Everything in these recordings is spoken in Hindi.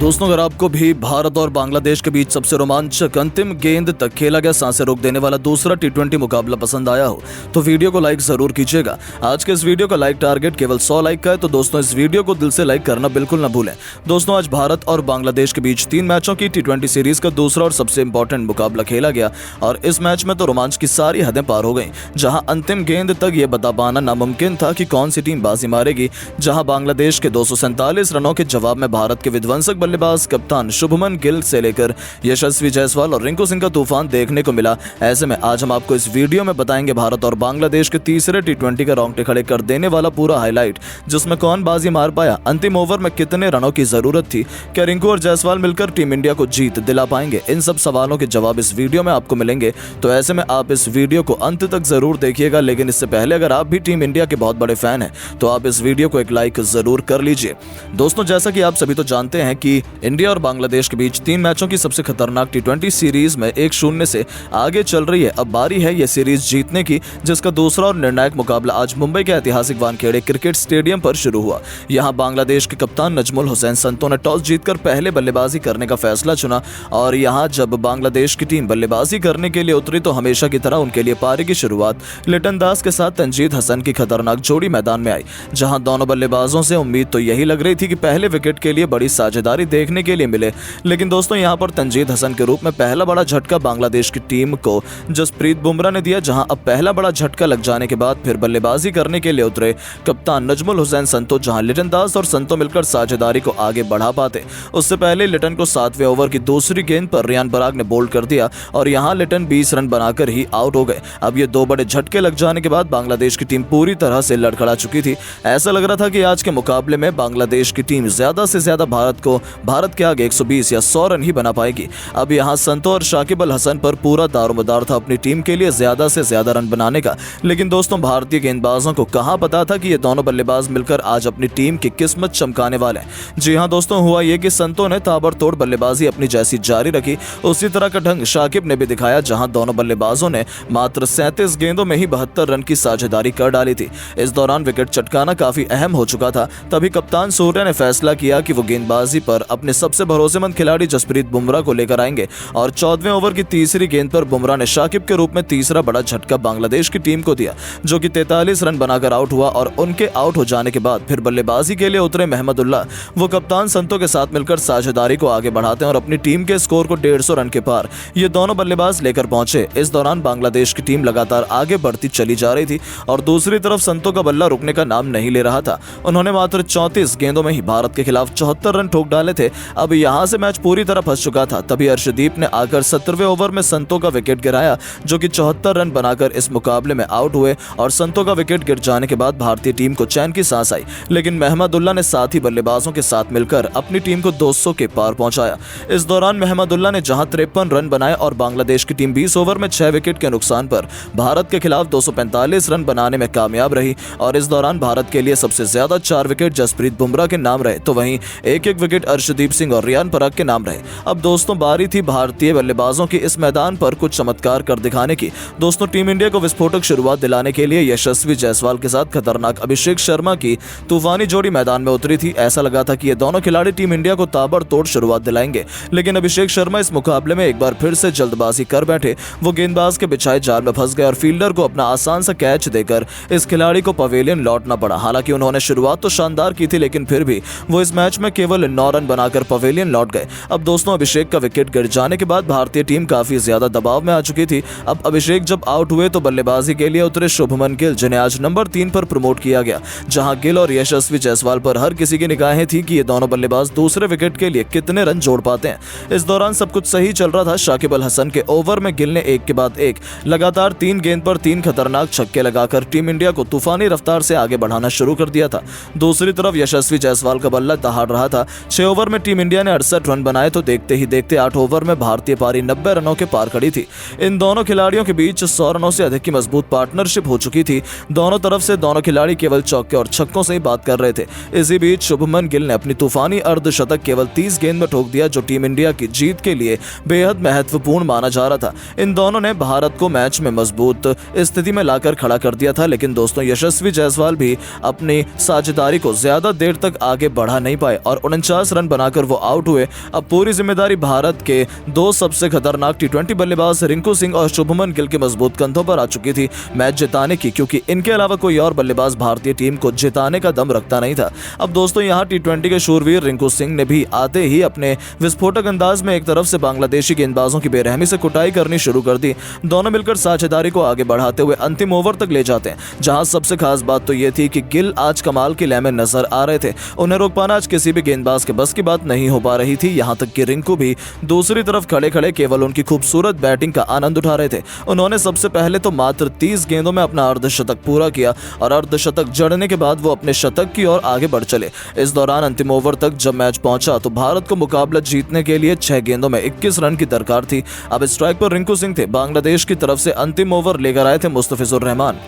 दोस्तों, अगर आपको भी भारत और बांग्लादेश के बीच सबसे रोमांचक अंतिम गेंद तक खेला गया सांसें रोक देने वाला दूसरा टी20 मुकाबला पसंद आया हो तो वीडियो को लाइक जरूर कीजिएगा। आज के इस वीडियो का लाइक टारगेट केवल 100 लाइक का है, तो दोस्तों इस वीडियो को दिल से लाइक करना बिल्कुल ना भूलें। दोस्तों, आज भारत और बांग्लादेश के बीच 3 मैचों की टी20 सीरीज का दूसरा और सबसे इंपॉर्टेंट मुकाबला खेला गया और इस मैच में तो रोमांच की सारी हदें पार हो गई। जहां अंतिम गेंद तक ये बता पाना नामुमकिन था कि कौन सी टीम बाजी मारेगी। जहां बांग्लादेश के 247 रनों के जवाब में भारत के विध्वंसक बल्लेबाज कप्तान शुभमन गिल से लेकर यशस्वी जायसवाल और रिंकू सिंह का तूफान देखने को मिला। ऐसे में आज हम आपको इस वीडियो में बताएंगे भारत और बांग्लादेश के तीसरे टी20 का रोंगटे खड़े कर देने वाला पूरा हाईलाइट, जिसमें कौन बाजी मार पाया, अंतिम ओवर में कितने रनों की जरूरत थी, क्या रिंकू और जायसवाल मिलकर टीम इंडिया को जीत दिला पाएंगे। इन सब सवालों के जवाब इस वीडियो में आपको मिलेंगे, तो ऐसे में आप इस वीडियो को अंत तक जरूर देखिएगा। लेकिन इससे पहले अगर आप भी टीम इंडिया के बहुत बड़े फैन हैं तो आप इस वीडियो को एक लाइक जरूर कर लीजिए। दोस्तों, जैसा कि आप सभी तो जानते हैं कि इंडिया और बांग्लादेश के बीच 3 मैचों की सबसे खतरनाक टी20 सीरीज में 1-0 से आगे चल रही है। अब बारी है यह सीरीज जीतने की, जिसका दूसरा और निर्णायक मुकाबला आज मुंबई के ऐतिहासिक वानखेड़े क्रिकेट स्टेडियम पर शुरू हुआ। यहां बांग्लादेश के कप्तान नजमुल हुसैन संतो ने टॉस जीतकर पहले बल्लेबाजी करने का फैसला चुना और यहां जब बांग्लादेश की टीम बल्लेबाजी करने के लिए उतरी तो हमेशा की तरह उनके लिए पारी की शुरुआत लिटन दास के साथ तंजीद हसन की खतरनाक जोड़ी मैदान में आई। जहां दोनों बल्लेबाजों से उम्मीद तो यही लग रही थी कि पहले विकेट के लिए बड़ी साझेदारी देखने के लिए मिले, लेकिन दोस्तों यहां पर तंजीद हसन के रूप में पहला बड़ा झटका बांग्लादेश की टीम को जसप्रीत बुमराह ने दिया। जहां अब पहला बड़ा झटका लग जाने के बाद फिर बल्लेबाजी करने के लिए उतरे कप्तान नजमुल हुसैन संतो। जहां लिटन दास और संतो मिलकर साझेदारी को आगे बढ़ा पाते, उससे पहले लिटन को 7वें ओवर की दूसरी गेंद पर रियान पराग ने बोल्ड कर दिया और यहां लिटन 20 रन बनाकर ही आउट हो गए। अब ये 2 बड़े झटके लग जाने के बाद बांग्लादेश की टीम पूरी तरह से लड़खड़ा चुकी थी। ऐसा लग रहा था कि आज के मुकाबले में बांग्लादेश की टीम ज्यादा से ज्यादा भारत के आगे 120 या 100 रन ही बना पाएगी। अब यहां संतो और शाकिब अल हसन पर पूरा दारोमदार था अपनी टीम के लिए ज्यादा से ज्यादा रन बनाने का। लेकिन दोस्तों, भारतीय गेंदबाजों को कहां पता था कि ये दोनों बल्लेबाज मिलकर आज अपनी टीम की किस्मत चमकाने वाले हैं। जी हां दोस्तों, हुआ ये कि संतो ने ताबड़तोड़ बल्लेबाजी अपनी जैसी जारी रखी, उसी तरह का ढंग शाकिब ने भी दिखाया। जहां दोनों बल्लेबाजों ने मात्र 37 गेंदों में ही 72 रन की साझेदारी कर डाली थी। इस दौरान विकेट चटकाना काफी अहम हो चुका था। तभी कप्तान सूर्य ने फैसला किया कि वो गेंदबाजी पर अपने सबसे भरोसेमंद खिलाड़ी जसप्रीत बुमराह को लेकर आएंगे और 14वें ओवर की तीसरी गेंद पर बुमराह ने शाकिब के रूप में तीसरा बड़ा झटका बांग्लादेश की टीम को दिया, जो कि 43 रन बनाकर आउट हुआ। और उनके आउट हो जाने के बाद फिर बल्लेबाजी के लिए उतरे महमदुल्लाह। वो कप्तान संतो के साथ मिलकर साझेदारी को आगे बढ़ाते हैं और अपनी टीम के स्कोर को 150 रन के पार ये दोनों बल्लेबाज लेकर पहुंचे। इस दौरान बांग्लादेश की टीम लगातार आगे बढ़ती चली जा रही थी और दूसरी तरफ संतो का बल्ला रुकने का नाम नहीं ले रहा था। उन्होंने मात्र 34 गेंदों में ही भारत के खिलाफ 74 रन ठोक डाले थे। अब यहां से मैच पूरी तरह फंस चुका था। तभी अर्शदीप ने आकर 17वें ओवर में संतो का विकेट गिराया, जो कि 74 रन बनाकर इस मुकाबले में आउट हुए और संतो का विकेट गिर जाने के बाद भारतीय टीम को चैन की सांस आई। लेकिन महमदुल्लाह ने साथी बल्लेबाजों के साथ मिलकर अपनी टीम को 200 के पार पहुंचाया। इस दौरान महमदुल्लाह ने जहां 53 रन बनाए और बांग्लादेश की टीम 20 ओवर में 6 विकेट के नुकसान पर भारत के खिलाफ 245 रन बनाने में कामयाब रही। और इस दौरान भारत के लिए सबसे ज्यादा 4 विकेट जसप्रीत बुमराह के नाम रहे, तो वहीं 1-1 विकेट अर्शदीप सिंह और रियान पराग के नाम रहे। अब दोस्तों, बारी थी भारतीय बल्लेबाजों की इस मैदान पर कुछ चमत्कार कर दिखाने की। दोस्तों, टीम इंडिया को विस्फोटक शुरुआत दिलाने के लिए यशस्वी जायसवाल के साथ खतरनाक अभिषेक शर्मा की तूफानी जोड़ी मैदान में उतरी थी। ऐसा लगा था कि ये दोनों खिलाड़ी टीम इंडिया को ताबड़तोड़ शुरुआत दिलाएंगे, लेकिन अभिषेक शर्मा इस मुकाबले में एक बार फिर से जल्दबाजी कर बैठे। वो गेंदबाज के बिछाए जाल में फंस गए और फील्डर को अपना आसान सा कैच देकर इस खिलाड़ी को पवेलियन लौटना पड़ा। हालांकि उन्होंने शुरुआत तो शानदार की थी, लेकिन फिर भी वो इस मैच में केवल 9 रन बनाकर पवेलियन लौट गए। अब दोस्तों, अभिषेक का विकेट गिर जाने के बाद भारतीय टीम काफी ज्यादा दबाव में आ चुकी थी। अब अभिषेक जब आउट हुए तो बल्लेबाजी के लिए उतरे शुभमन गिल, जिन्हें आज नंबर 3 पर प्रमोट किया गया। जहां गिल और यशस्वी जायसवाल पर हर किसी की निगाहें थी कि ये दोनों बल्लेबाज दूसरे विकेट के लिए कितने रन जोड़ पाते हैं। इस दौरान सब कुछ सही चल रहा था। शाकिब अल हसन के ओवर में गिल ने एक के बाद एक लगातार 3 गेंद पर 3 खतरनाक छक्के लगाकर टीम इंडिया को तूफानी रफ्तार से आगे बढ़ाना शुरू कर दिया था। दूसरी तरफ यशस्वी जायसवाल का बल्ला दहाड़ रहा था। 6 ओवर में टीम इंडिया ने 68 रन बनाए तो देखते ही देखते 8 ओवर में भारतीय पारी 90 रनों के पार खड़ी थी। इन दोनों खिलाड़ियों के बीच 100 रनों से अधिक की मजबूत पार्टनरशिप हो चुकी थी। दोनों तरफ से दोनों खिलाड़ी केवल चौके और छक्कों से ही बात कर रहे थे। इसी बीच शुभमन गिल ने अपनी तूफानी अर्धशतक केवल 30 गेंद में ठोक दिया, जो टीम इंडिया की जीत के लिए बेहद महत्वपूर्ण माना जा रहा था। इन दोनों ने भारत को मैच में मजबूत स्थिति में लाकर खड़ा कर दिया था। लेकिन दोस्तों, यशस्वी जायसवाल भी अपनी साझेदारी को ज्यादा देर तक आगे बढ़ा नहीं पाए और 49 रन बनाकर वो आउट हुए। अब पूरी जिम्मेदारी भारत के दो सबसे खतरनाक टी20 बल्लेबाज रिंकू सिंह और शुभमन गिल के मजबूत कंधों पर आ चुकी थी मैच जिताने की, क्योंकि इनके अलावा कोई और बल्लेबाज भारतीय टीम को जिताने का दम रखता नहीं था। अब दोस्तों यहाँ टी20 के शूरवीर रिंकू सिंह ने भी आते ही अपने विस्फोटक अंदाज में एक तरफ से बांग्लादेशी गेंदबाजों की बेरहमी से कुटाई करनी शुरू कर दी। दोनों मिलकर साझेदारी को आगे बढ़ाते हुए अंतिम ओवर तक ले जाते हैं, जहां सबसे खास बात तो यह थी कि गिल आज कमाल की लय में नजर आ रहे थे। उन्हें रोक पाना आज किसी भी गेंदबाज के बस की बात नहीं हो पा रही थी। यहां तक कि रिंकू भी दूसरी तरफ खड़े खड़े केवल उनकी खूबसूरत बैटिंग का आनंद उठा रहे थे। उन्होंने सबसे पहले तो मात्र 30 गेंदों में अपना अर्धशतक पूरा किया और अर्धशतक जड़ने के बाद वो अपने शतक की ओर आगे बढ़ चले। इस दौरान अंतिम ओवर तक जब मैच पहुंचा तो भारत को मुकाबला जीतने के लिए 6 गेंदों में 21 रन की दरकार थी। अब स्ट्राइक पर रिंकू सिंह थे। बांग्लादेश की तरफ से अंतिम ओवर लेकर आए थे मुस्तफिजुर रहमान।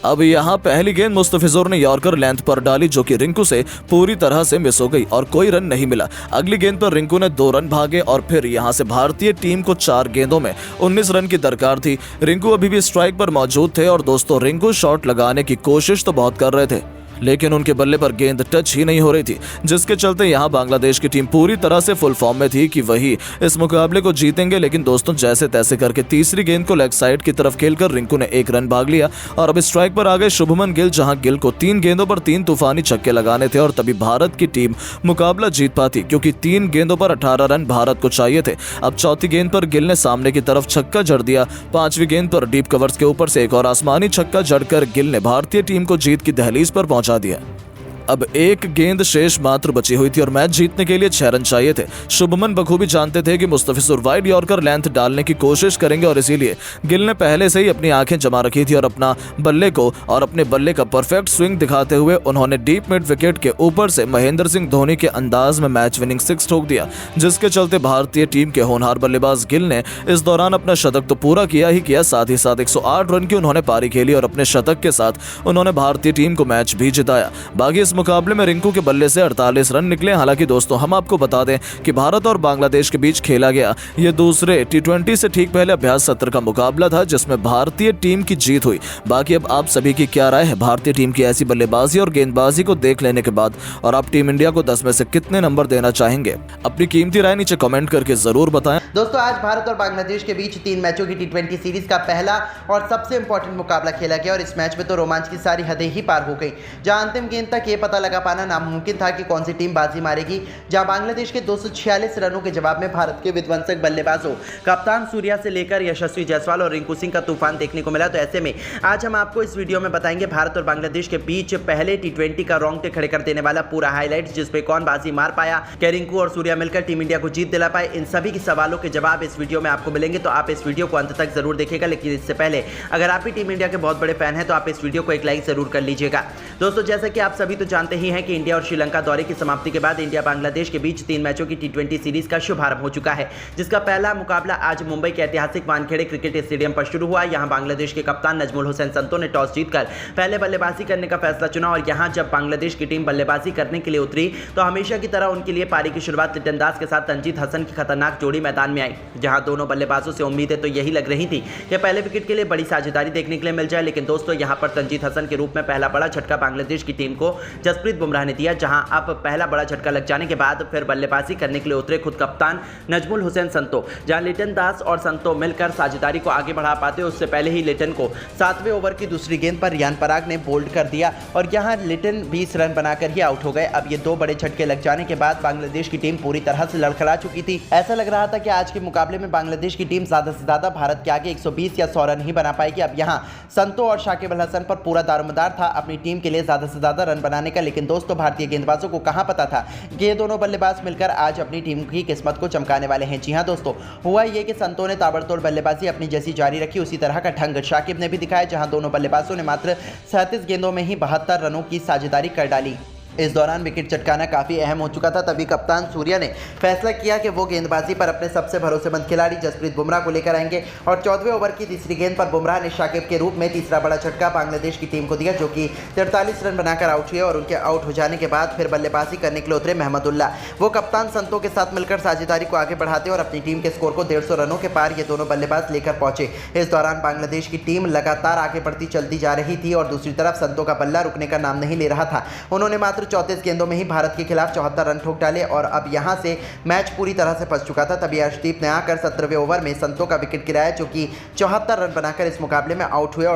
अब यहां पहली गेंद मुस्तफिजुर ने यॉर्कर लेंथ पर डाली, जो कि रिंकू से पूरी तरह से मिस हो गई और कोई रन नहीं मिला। अगली गेंद पर रिंकू ने 2 रन भागे और फिर यहां से भारतीय टीम को 4 गेंदों में 19 रन की दरकार थी। रिंकू अभी भी स्ट्राइक पर मौजूद थे और दोस्तों रिंकू शॉट लगाने की कोशिश तो बहुत कर रहे थे, लेकिन उनके बल्ले पर गेंद टच ही नहीं हो रही थी, जिसके चलते यहां बांग्लादेश की टीम पूरी तरह से फुल फॉर्म में थी कि वही इस मुकाबले को जीतेंगे। लेकिन दोस्तों जैसे तैसे करके तीसरी गेंद को लेग साइड की तरफ खेलकर रिंकू ने 1 रन भाग लिया और अब स्ट्राइक पर आ गए शुभमन गिल, जहां गिल को 3 गेंदों पर 3 तूफानी छक्के लगाने थे और तभी भारत की टीम मुकाबला जीत पाती, क्योंकि 3 गेंदों पर 18 रन भारत को चाहिए थे। अब चौथी गेंद पर गिल ने सामने की तरफ छक्का जड़ दिया। 5वीं गेंद पर डीप कवर्स के ऊपर से एक और आसमानी छक्का जड़कर गिल ने भारतीय टीम को जीत की दहलीज पर पहुंचा दिया। अब 1 गेंद शेष मात्र बची हुई थी और मैच जीतने के लिए 6 रन चाहिए थे। शुभमन बखूबी जानते थे कि मुस्तफिजुर वाइड यॉर्कर लेंथ डालने की कोशिश करेंगे और इसीलिए गिल ने पहले से ही अपनी आंखें जमा रखी थी और अपने बल्ले का परफेक्ट स्विंग दिखाते हुए उन्होंने डीप मिड विकेट के ऊपर से महेंद्र सिंह धोनी के अंदाज में मैच विनिंग 6 ठोक दिया, जिसके चलते भारतीय टीम के होनहार बल्लेबाज गिल ने इस दौरान अपना शतक तो पूरा किया ही किया, साथ ही साथ 108 रन की उन्होंने पारी खेली और अपने शतक के साथ उन्होंने भारतीय टीम को मैच भी जिताया। बाकी इस मुकाबले में रिंकू के बल्ले से 48 रन निकले। हालांकि दोस्तों हम आपको बता दें कि भारत और बांग्लादेश के बीच खेला गया ये दूसरे टी20 से ठीक पहले अभ्यास सत्र का मुकाबला था, जिसमें भारतीय टीम की जीत हुई। बाकी अब आप सभी की क्या राय है भारतीय टीम की ऐसी बल्लेबाजी और गेंदबाजी को देख लेने के बाद, और आप टीम इंडिया को 10 में से कितने नंबर देना चाहेंगे? अपनी कीमती राय नीचे कमेंट करके जरूर बताएं। दोस्तों आज भारत और बांग्लादेश के बीच 3 मैचों की टी20 सीरीज का पहला और सबसे इंपॉर्टेंट मुकाबला खेला गया और इस मैच में तो रोमांच की सारी हदें ही पार हो गई, जहां अंतिम गेंद तक ये पता लगा पाना नामुमकिन था कि कौन सी टीम बाजी मारेगी। जहां बांग्लादेश के 246 रनों के जवाब में भारत के विध्वंसक बल्लेबाजों कप्तान सूर्या से लेकर यशस्वी जायसवाल और रिंकू सिंह का तूफान देखने को मिला। तो ऐसे में आज हम आपको इस वीडियो में बताएंगे भारत और बांग्लादेश के बीच पहले टी20 का रोंगटे खड़े कर देने वाला पूरा हाईलाइट, जिसपे कौन बाजी मार पाया, क्या रिंकू और सूर्या मिलकर टीम इंडिया को जीत दिला पाए, इन सभी के सवालों के जवाब इस वीडियो में आपको मिलेंगे। तो आप इस वीडियो को अंत तक जरूर देखिएगा, लेकिन इससे पहले अगर आप भी टीम इंडिया के बहुत बड़े फैन हैं तो आप इस वीडियो को एक लाइक जरूर कर लीजिएगा। दोस्तों जैसा कि आप सभी तो जानते ही हैं कि इंडिया और श्रीलंका दौरे की समाप्ति के बाद इंडिया बांग्लादेश के बीच 3 मैचों की टी20 सीरीज का शुभारंभ हो चुका है, जिसका पहला मुकाबला आज मुंबई के ऐतिहासिक वानखेड़े क्रिकेट स्टेडियम पर शुरू हुआ। यहां बांग्लादेश के कप्तान नजमुल हुसैन संतो ने टॉस जीतकर पहले बल्लेबाजी करने का फैसला चुना और यहां जब बांग्लादेश की टीम बल्लेबाजी करने के लिए उतरी तो हमेशा की तरह उनके लिए पारी की शुरुआत लिटन दास के साथ तंजीद हसन की खतरनाक जोड़ी मैदान में आई। जहां दोनों बल्लेबाजों से उम्मीदें तो यही लग रही थी कि पहले विकेट के लिए बड़ी साझेदारी देखने के लिए मिल जाए, लेकिन दोस्तों यहां पर तंजीद हसन के रूप में पहला बड़ा झटका बांग्लादेश की टीम को जसप्रीत बुमराह ने दिया। जहां अब पहला बड़ा झटका लग जाने के बाद फिर बल्लेबाजी करने के लिए उतरे खुद कप्तान नजमुल हुसैन संतो। जहां लिटन दास और संतो मिलकर साझेदारी को आगे बढ़ा पाते उससे पहले ही लिटन को 7वें ओवर की दूसरी गेंद पर रियान पराग ने बोल्ड कर दिया और यहां लिटन 20 रन बनाकर ही आउट हो गए। अब ये 2 बड़े झटके लग जाने के बाद बांग्लादेश की टीम पूरी तरह से लड़खड़ा चुकी थी। ऐसा लग रहा था कि आज के मुकाबले में बांग्लादेश की टीम ज्यादा से ज्यादा भारत के आगे 120 या 100 रन ही बना पाएगी। अब यहां संतो और शाकिब अल हसन पर पूरा दारोमदार था अपनी टीम के लिए ज्यादा से ज्यादा रन बनाने का, लेकिन दोस्तों भारतीय गेंदबाजों को कहां पता था कि ये दोनों बल्लेबाज मिलकर आज अपनी टीम की किस्मत को चमकाने वाले हैं। जी हां दोस्तों, हुआ ये कि संतो ने ताबड़तोड़ बल्लेबाजी अपनी जैसी जारी रखी उसी तरह का ढंग शाकिब ने भी दिखाया, जहां दोनों बल्लेबाजों ने मात्र 37 गेंदों में ही 72 रनों की साझेदारी कर डाली। इस दौरान विकेट चटकाना काफ़ी अहम हो चुका था, तभी कप्तान सूर्या ने फैसला किया कि वो गेंदबाजी पर अपने सबसे भरोसेमंद खिलाड़ी जसप्रीत बुमराह को लेकर आएंगे और 14वें ओवर की तीसरी गेंद पर बुमराह ने शाकिब के रूप में तीसरा बड़ा झटका बांग्लादेश की टीम को दिया, जो कि 43 रन बनाकर आउट हुए और उनके आउट हो जाने के बाद फिर बल्लेबाजी करने के लिए उतरे महमदुल्लाह। वो कप्तान संतो के साथ मिलकर साझेदारी को आगे बढ़ाते और अपनी टीम के स्कोर को 150 रनों के पार ये दोनों बल्लेबाज लेकर पहुंचे। इस दौरान बांग्लादेश की टीम लगातार आगे बढ़ती चलती जा रही थी और दूसरी तरफ संतो का बल्ला रुकने का नाम नहीं ले रहा था। उन्होंने मात्र मात्र 34 गेंदों में ही भारत के खिलाफ 74 रन ठोक डाले और अब यहां से मैच पूरी तरह से फंस चुका था। तभी अर्शदीप ने आकर 17वें ओवर में संतों का विकेट गिराया, जो कि 74 रन बनाकर इस मुकाबले में आउट हुए और